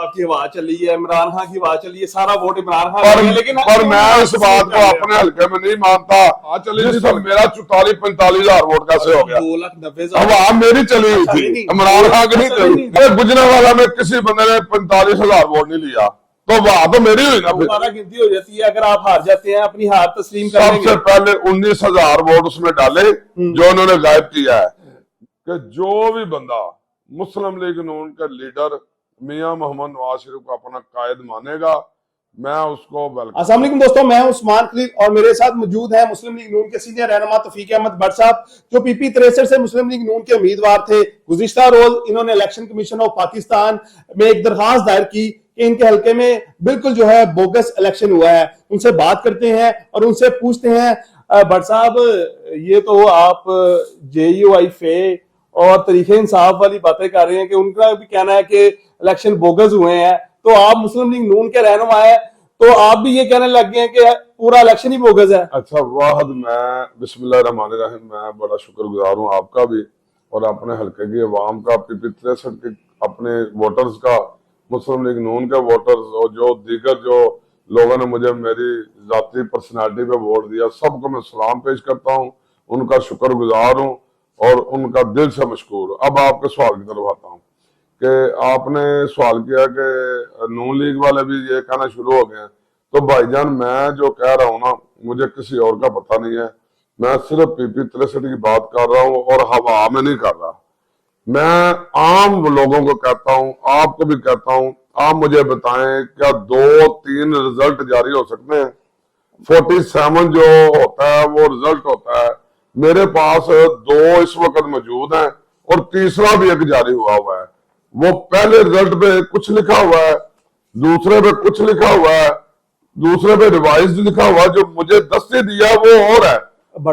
साहब की आवाज चली है, इमरान खान की आवाज चली है, सारा वोट इमरान खान पर, लेकिन पर मैं इस बात को अपने हल्के में नहीं मानता। हाँ चली थी तो मेरा 44-45 हजार वोट कैसे हो गया? 2,90,000 आवाम मेरी चली हुई थी, इमरान खान की नहीं चली। गुजरांवाला में किसी बंदे ने 45 हजार वोट नहीं लिया तो वहां तो मेरी हुई ना। दोबारा गिनती हो जाती है, अगर आप हार जाते हैं अपनी हार तस्लीम कर लेंगे। सबसे पहले 19,000 वोट उसमें डाले जो उन्होंने गायब किया है कि जो भी बंदा मुस्लिम लीग नून के लीडर मियां मोहम्मद नवाज शरीफ को अपना कायद मानेगा, मैं उसको वेलकम। अस्सलाम वालेकुम दोस्तों, मैं उस्मान खलील और मेरे साथ मौजूद है मुस्लिम लीग नून के सीनियर रहनुमा तौफीक अहमद भट्ट साहब, जो PP 63 से मुस्लिम लीग नून के उम्मीदवार थे। गुज़िश्ता रोज इन्होंने इलेक्शन कमीशन ऑफ पाकिस्तान में एक दरखास्त दायर की कि इनके हल्के में बिल्कुल जो है बोगस इलेक्शन हुआ है। उनसे बात करते हैं और उनसे पूछते हैं, भट्ट साहब ये तो आप JUI फे और तरीके इंसाफ वाली बातें कर रहे हैं कि उनका भी कहना है कि इलेक्शन बोगस हुए हैं, तो आप मुस्लिम लीग नून के रहनुमा है तो आप भी ये कहने लग गए हैं कि पूरा इलेक्शन ही बोगस है। अच्छा वाहद, मैं बिस्मिल्लाहिर्रहमानिर्रहीम, मैं बड़ा शुक्रगुजार हूँ आपका भी और अपने हल्के की अवाम का, PP 63 के अपने वोटर्स का, मुस्लिम लीग नून के वोटर्स और जो दीगर जो लोगों ने मुझे मेरी जाती पर्सनालिटी पे वोट दिया, सबको मैं सलाम पेश करता हूँ, उनका शुक्रगुजार हूँ और उनका दिल से मशकूर। अब आपके सवाल की तरफ आता हूँ कि आपने सवाल किया कि नून लीग वाले भी ये कहना शुरू हो गए हैं, तो भाईजान मैं जो कह रहा हूँ ना, मुझे किसी और का पता नहीं है, मैं सिर्फ PP 63 की बात कर रहा हूँ और हवा में नहीं कर रहा। मैं आम लोगों को कहता हूँ, आपको भी कहता हूँ, आप मुझे बताएं क्या 2-3 रिजल्ट जारी हो सकते हैं? 47 जो होता है वो रिजल्ट होता है, मेरे पास 2 इस वक्त मौजूद हैं और तीसरा भी एक जारी हुआ है। वो पहले रिजल्ट पे कुछ लिखा हुआ है, दूसरे पे कुछ लिखा हुआ है, दूसरे पे रिवाइज लिखा हुआ है, जो मुझे दस्ती दिया वो और है।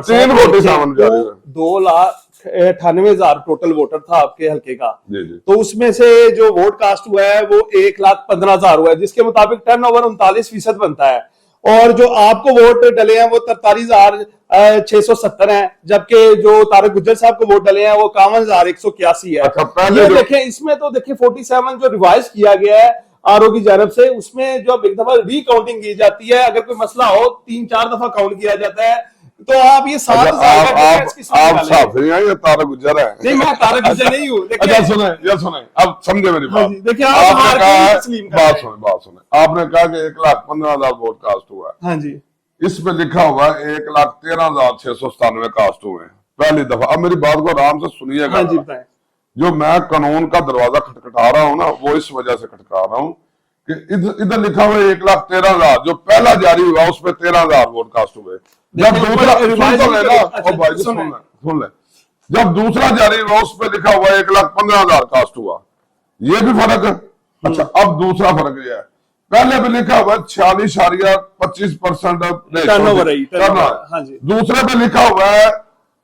3 वोट सामने जारी हुए। 2,98,000 टोटल वोटर था आपके हल्के का। जी जी। तो उसमें से जो वोट कास्ट हुआ है वो 1,15,000 हुआ है, जिसके मुताबिक टर्नओवर 39% बनता है। और जो आपको वोट डले हैं वो 43,670 हैं, जबकि जो तारक गुज्जर साहब को वोट डले हैं वो 51,181 है। अच्छा, पहले देखें इसमें तो देखिए 47 जो रिवाइज किया गया है RO की जानब से, उसमें जो एक दफा रिकाउंटिंग की जाती है, अगर कोई मसला हो 3-4 दफा काउंट किया जाता है, तो आप ये 7,000 आप साफी हैं या तारक गुज्जर है? नहीं, मैं तारक गुज्जर नहीं हूँ। अच्छा सुने, अब समझे मेरी बात। देखिए बात सुने, आपने कहा कि 1,15,000 वोट कास्ट हुआ है। हाँ जी, इस पे लिखा हुआ है 1,13,697 कास्ट हुए हैं पहली दफा। अब मेरी बात को आराम से सुनिएगा। हाँ जी, बताएं। जो मैं कानून का दरवाजा खटखटा रहा हूँ ना, वो इस वजह से खटखटा रहा हूँ कि इधर लिखा हुआ है 1,13,000, जो पहला जारी हुआ उस पर 13,000 वोट कास्ट हुए। जब दूसरा सुन ले, जब दूसरा जारी हुआ उस पर लिखा हुआ 1,15,000 कास्ट हुआ, ये भी फर्क है। अच्छा, अब दूसरा फर्क यह है, पहले भी लिखा हुआ 46.25% टर्नओवर, दूसरे पे लिखा हुआ है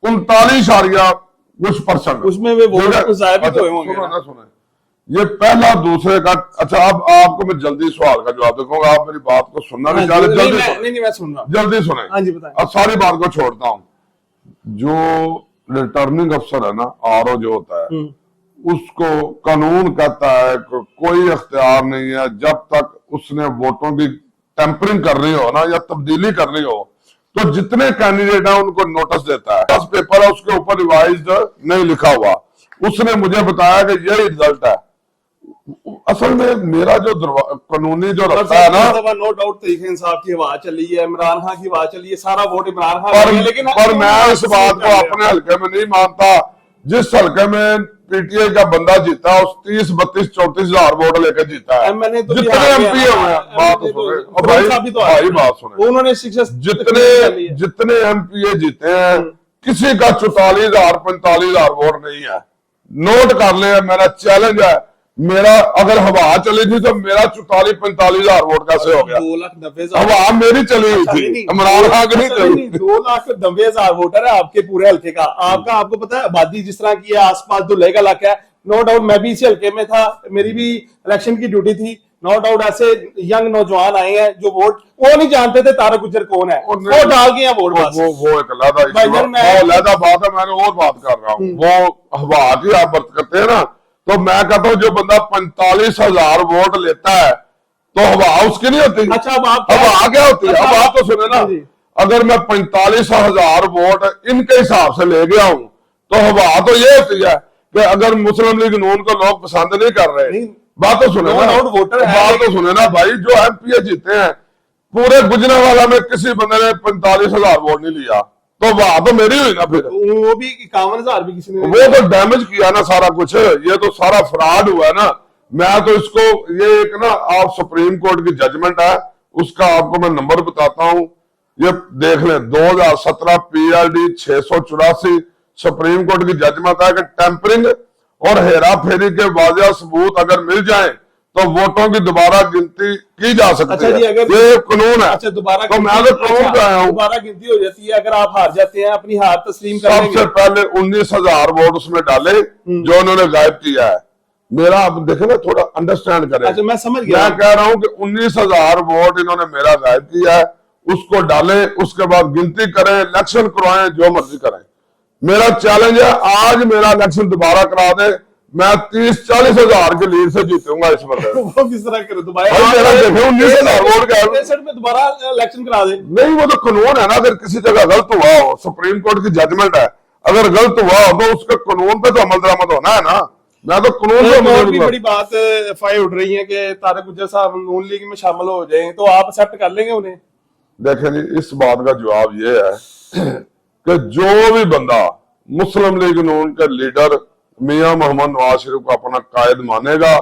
39 कुछ परसेंट, उसमें वे वोट कुछ ज़ाहिर भी तो होंगे ना। सुने, ये पहला दूसरे का। अच्छा, अब आपको मैं जल्दी सवाल का जवाब दूंगा, आप मेरी बात को सुनना नहीं चाहते? जल्दी सुने। हाँ जी, बताएं। अब सारी बात को छोड़ता हूँ। जो रिटर्निंग अफसर है ना, RO जो होता है, उसको कानून कहता है कि कोई इख्तियार नहीं है जब तक उसने वोटों की टेम्परिंग कर रही हो ना या तब्दीली कर रही हो, तो जितने कैंडिडेट है उनको नोटिस देता है। पेपर है उसके ऊपर रिवाइज्ड नहीं लिखा हुआ, उसने मुझे बताया कि यही रिजल्ट है। असल में मेरा जो कानूनी जो रास्ता है ना, नो डाउट तरीके इंसाफ की आवाज चली है, इमरान खान की आवाज चली है, सारा वोट इमरान खान, लेकिन पर मैं इस बात को अपने हल्के में नहीं मानता। जिस हल्के में PTI का बंदा जीता उस 30, 32, 34 हजार वोट लेकर जीता है। जितने MP हुए हैं, बात सुने, उन्होंने जितने MPA जीते हैं, किसी का 44,000, 45,000 वोट नहीं है। नोट कर ले, मेरा चैलेंज है। मेरा अगर हवा चली थी तो मेरा 44-45 हजार वोट कैसे हो गया? 2,90,000 हवा मेरी चली हुई थी, इमरान खान की नहीं चली। 2,90,000 वोटर है आपके पूरे हल्के का। आपको पता है आबादी जिस तरह की है, आसपास दुल्हे का इलाका है, नो डाउट मैं भी इसी हल्के में था, मेरी भी इलेक्शन की ड्यूटी थी। नो डाउट ऐसे यंग नौजवान आए हैं जो वोट वो नहीं जानते थे तारक गुज्जर कौन है, वो डाल गए वोट। वो एक अलहदा बात है, मैंने और बात कर रहा हूँ। वो हवा की आप बात करते हैं ना, तो मैं कहता हूं जो बंदा 45,000 वोट लेता है तो हवा उसकी नहीं होती। अच्छा, अब आप हवा क्या होती है? अब आप तो सुने ना, जी। अगर मैं 45,000 वोट इनके हिसाब से ले गया हूं तो हवा तो ये होती है कि अगर मुस्लिम लीग नून को लोग पसंद नहीं कर रहे, बात तो सुने ना, वोटर है, बात तो सुने ना भाई, जो एमपीए जीते हैं पूरे गुजरांवाला में किसी बंदे ने 45,000 वोट नहीं लिया तो वाह तो मेरी हुई ना, फिर वो भी 51,000 भी किसी ने वो तो डैमेज किया ना सारा कुछ, ये तो सारा फ्रॉड हुआ है ना। मैं तो इसको, ये एक ना आप सुप्रीम कोर्ट की जजमेंट है, उसका आपको मैं नंबर बताता हूं, ये देख लें, 2017 PLD 684 सुप्रीम कोर्ट की जजमेंट है कि टेम्परिंग और हेरा फेरी के वाजिया सबूत अगर मिल जाए तो वोटों की दोबारा गिनती की जा सकती अच्छा है। जी, अगर ये कानून है। अच्छा, दोबारा तो मैं तो कानून पे आया हूँ। दोबारा गिनती हो जाती है, अगर आप हार जाते हैं, अपनी हार तस्लीम कर सबसे लेंगे। पहले 19,000 वोट उसमें डाले जो उन्होंने गायब किया है। मेरा आप देखे ना, थोड़ा अंडरस्टैंड करें। अच्छा, मैं समझ गया। मैं कह रहा हूं कि 19,000 वोट इन्होंने मेरा गायब किया है, उसको डालें, उसके बाद गिनती करें, इलेक्शन करवाएं, जो मर्जी करें। मेरा चैलेंज है, आज मेरा इलेक्शन दोबारा करा दे, मैं 30-40 हजार की लीड से जीतूंगा इस बंदे। वो किस तरह करे दोबारा? भाई मेरा देखे 19,000 वोट का 63 में दोबारा इलेक्शन करा दे। नहीं, वो तो कानून है ना, अगर किसी जगह गलत हुआ हो, सुप्रीम कोर्ट की जजमेंट है, अगर गलत हुआ हो तो उसके कानून पे तो अमल दरामद होना है ना। मैं तो कानून एक पे और भी बड़ी बात फाइल उठ रही है कि तारिक गुज्जर साहब नून लीग में शामिल हो जाएं, तो आप एक्सेप्ट कर लेंगे उन्हें? देखें जी, इस बात का जवाब ये है कि जो भी बंदा मुस्लिम लीग नून के लीडर मियां मोहम्मद नवाज शरीफ को अपना कायद मानेगा,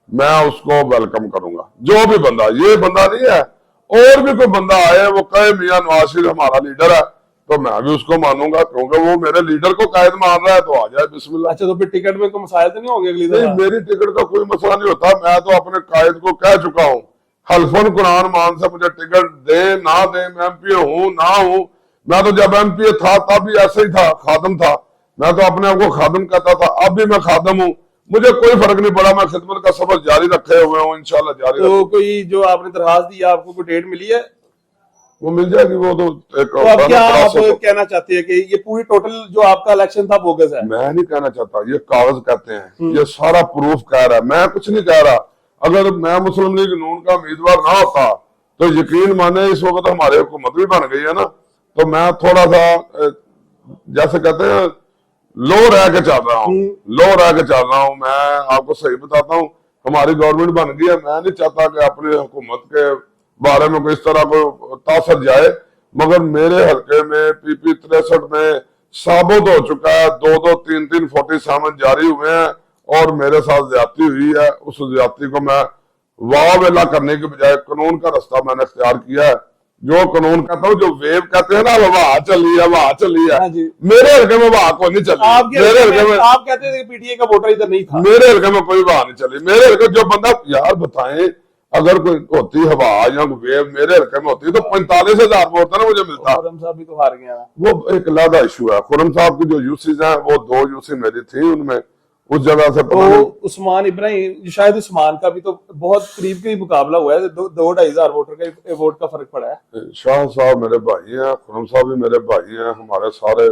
मैं उसको वेलकम करूंगा। जो भी बंदा, ये बंदा नहीं है, और भी कोई बंदा आए वो कहे मियां नवाज शरीफ हमारा लीडर है, तो मैं भी उसको मानूंगा, क्योंकि वो मेरे लीडर को कायद मान रहा है, तो आ जाए बिस्मिल्लाह। अच्छा, तो फिर टिकट में कोई मसाइल तो नहीं होंगे अगली नहीं, दफा? मेरी टिकट का कोई मसला नहीं होता। मैं तो अपने कायद को कह चुका हूँ, हल्फन कुरान मान से मुझे टिकट दे ना दे, मैं एमपीए हूं ना हूं। मैं तो जब एमपीए था तब भी ऐसे ही था, खादम था। मैं तो अपने आप को खादम कहता था, अब भी मैं खादम हूँ, मुझे कोई फर्क नहीं पड़ा। मैं खिदमत का सफर जारी रखे हुए हूँ, इंशाल्लाह जारी तो कोई जो आपने दरखास्त दी, आपको कोई डेट मिली है? वो मिल जाएगी। वो तो एक तो अब क्या आप कहना चाहते हैं कि ये पूरी टोटल जो आपका इलेक्शन था बोगस है? मैं नहीं कहना चाहता, ये कागज कहते हैं, ये सारा प्रूफ कह रहा है, मैं कुछ नहीं कह रहा। अगर मैं मुस्लिम लीग नून का उम्मीदवार ना होता तो यकीन माने इस वक्त हमारे हुकूमत भी बन गई है ना। तो मैं थोड़ा सा जैसे कहते हैं लो रह के चल रहा हूँ, लो रह के चल रहा हूँ। मैं आपको सही बताता हूँ, हमारी गवर्नमेंट बन गई है, मैं नहीं चाहता कि अपनी हुकूमत के बारे में कोई इस तरह को तासर जाए, मगर मेरे हल्के में PP 63 में साबित हो चुका है, 2-2, 3-3 47 जारी हुए हैं और मेरे साथ ज्यादती हुई है। उस ज्यादती को मैं वाह वेला करने के बजाय कानून का रास्ता मैंने इख्तियार किया है। जो कानून कहता हूँ, जो वेव कहते हैं ना, वाह चली है, वाह चली है, मेरे हल्के में वाह को नहीं चली। मेरे हल्के में आप कहते थे पीटीए का वोटर इधर नहीं था, मेरे हल्के में कोई वाह नहीं चली। मेरे हल्के जो बंदा, यार बताएं, अगर कोई होती हवा या वेव मेरे हल्के में होती तो 45,000 वोट ना मुझे मिलता। खुरम साहब भी तो हार गया। वो एक अलग इशू है। खुरम साहब की जो यूसीज हैं, वो 2 यूसी मेरी थी, उनमें उस जगह से तो उस्मान इब्राहिम, शायद उस्मान का भी तो बहुत करीब का ही मुकाबला हुआ है, 2-2.5 हजार वोटर का वोट का फर्क पड़ा है। शाह साहब मेरे भाई हैं, खुरम साहब भी मेरे भाई हैं, हमारे सारे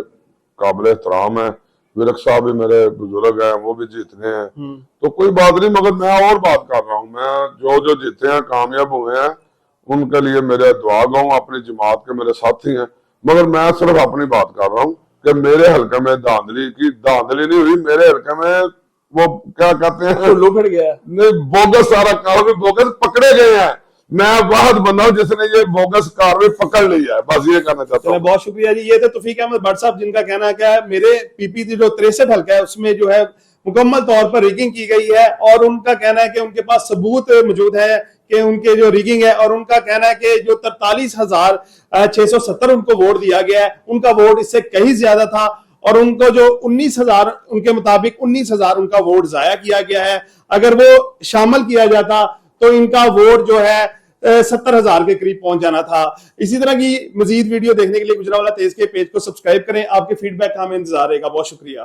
काबिल एहतराम है। विरक साहब भी मेरे बुजुर्ग हैं, वो भी जीतने हैं, तो कोई बात नहीं। मगर मैं और बात कर रहा हूँ, मैं जो जीते हैं, कामयाब हुए हैं, उनके लिए मेरे दुआ गो, अपनी जमात के मेरे साथी हैं। मगर मैं सिर्फ अपनी बात कर रहा हूँ कि मेरे हल्के में धांधली नहीं हुई। मेरे हल्के में वो क्या कहते हैं, लो फिर गया नहीं, बोगस सारा कार्रवाई, बोगस पकड़े गए हैं। मैं वाहद बंदा हूं जिसने ये बोगस कार्रवाई पकड़ ली है, बस ये कहना चाहता हूँ। बहुत शुक्रिया जी। ये थे तौफीक अहमद भट्ट साहब, जिनका कहना है क्या है, मेरे PP जो 63 हल्का है उसमें जो है मुकम्मल तौर पर रिगिंग की गई है, और उनका कहना है कि उनके पास सबूत मौजूद है कि उनके जो रिगिंग है, और उनका कहना है कि जो 43,670 उनको वोट दिया गया है, उनका वोट इससे कहीं ज्यादा था, और उनको जो 19,000, उनके मुताबिक 19,000 उनका वोट जाया किया गया है। अगर वो शामिल किया जाता तो इनका वोट जो है 70,000 के करीब पहुंच जाना था। इसी तरह की मजीद वीडियो देखने के लिए गुजरांवाला तेज के पेज को सब्सक्राइब करें। आपके फीडबैक का हमें इंतजार रहेगा। बहुत शुक्रिया।